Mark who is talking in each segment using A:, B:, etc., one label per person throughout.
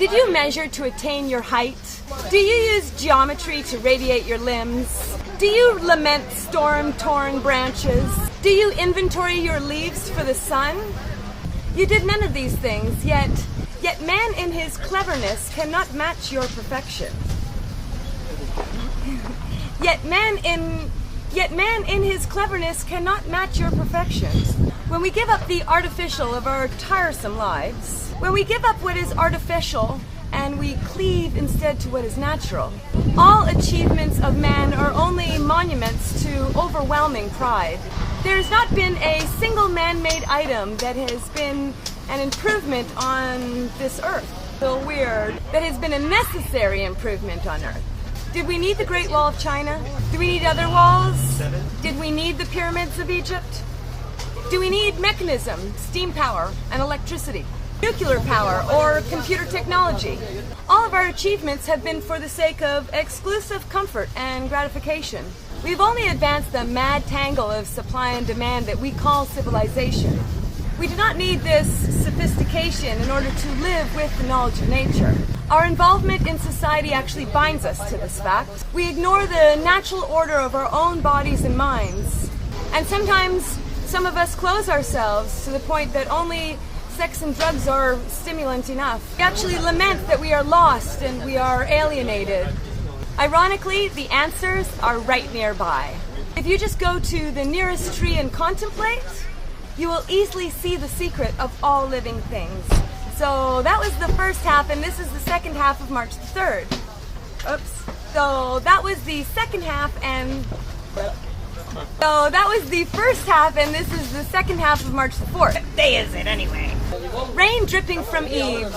A: Did you measure to attain your height? Do you use geometry to radiate your limbs? Do you lament storm-torn branches? Do you inventory your leaves for the sun? You did none of these things, yet man in his cleverness cannot match your perfection. Yet man in his cleverness cannot match your perfection. When we give up the artificial of our tiresome lives, when we give up what is artificial and we cleave instead to what is natural, all achievements of man are only monuments to overwhelming pride. There has not been a single man-made item that has been an improvement on this earth. So weird. That has been a necessary improvement on earth. Did we need the Great Wall of China? Do we need other walls? Did we need the pyramids of Egypt? Do we need mechanism, steam power, and electricity? Nuclear power or computer technology? All of our achievements have been for the sake of exclusive comfort and gratification. We've only advanced the mad tangle of supply and demand that we call civilization. We do not need this sophistication in order to live with the knowledge of nature. Our involvement in society actually binds us to this fact. We ignore the natural order of our own bodies and minds. And sometimes some of us close ourselves to the point that only sex and drugs are stimulant enough. We actually lament that we are lost and we are alienated. Ironically, the answers are right nearby. If you just go to the nearest tree and contemplate, you will easily see the secret of all living things. So that was the first half, and this is the second half of March the 3rd. Oops. So that was the second half, and so that was the first half, and this is the second half of March the 4th. What day is it anyway? Rain dripping from eaves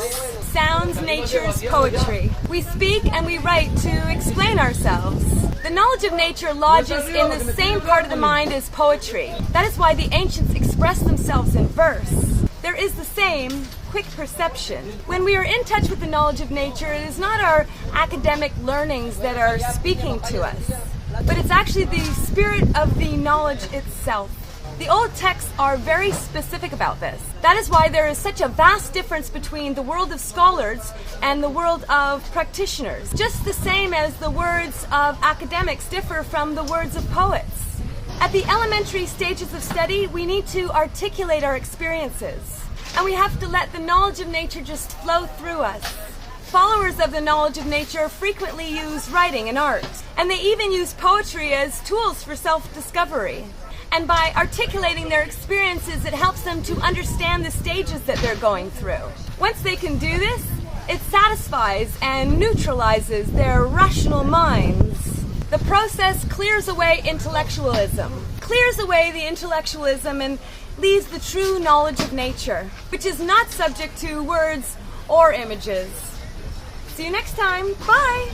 A: sounds nature's poetry. We speak and we write to explain ourselves. The knowledge of nature lodges in the same part of the mind as poetry. That is why the ancients expressed themselves in verse. There is the same quick perception. When we are in touch with the knowledge of nature, it is not our academic learnings that are speaking to us, but it's actually the spirit of the knowledge itself. The old texts are very specific about this. That is why there is such a vast difference between the world of scholars and the world of practitioners, just the same as the words of academics differ from the words of poets. At the elementary stages of study, we need to articulate our experiences, and we have to let the knowledge of nature just flow through us. Followers of the knowledge of nature frequently use writing and art, and they even use poetry as tools for self-discovery. And by articulating their experiences, it helps them to understand the stages that they're going through. Once they can do this, it satisfies and neutralizes their rational minds. The process clears away intellectualism, and leaves the true knowledge of nature, which is not subject to words or images. See you next time. Bye!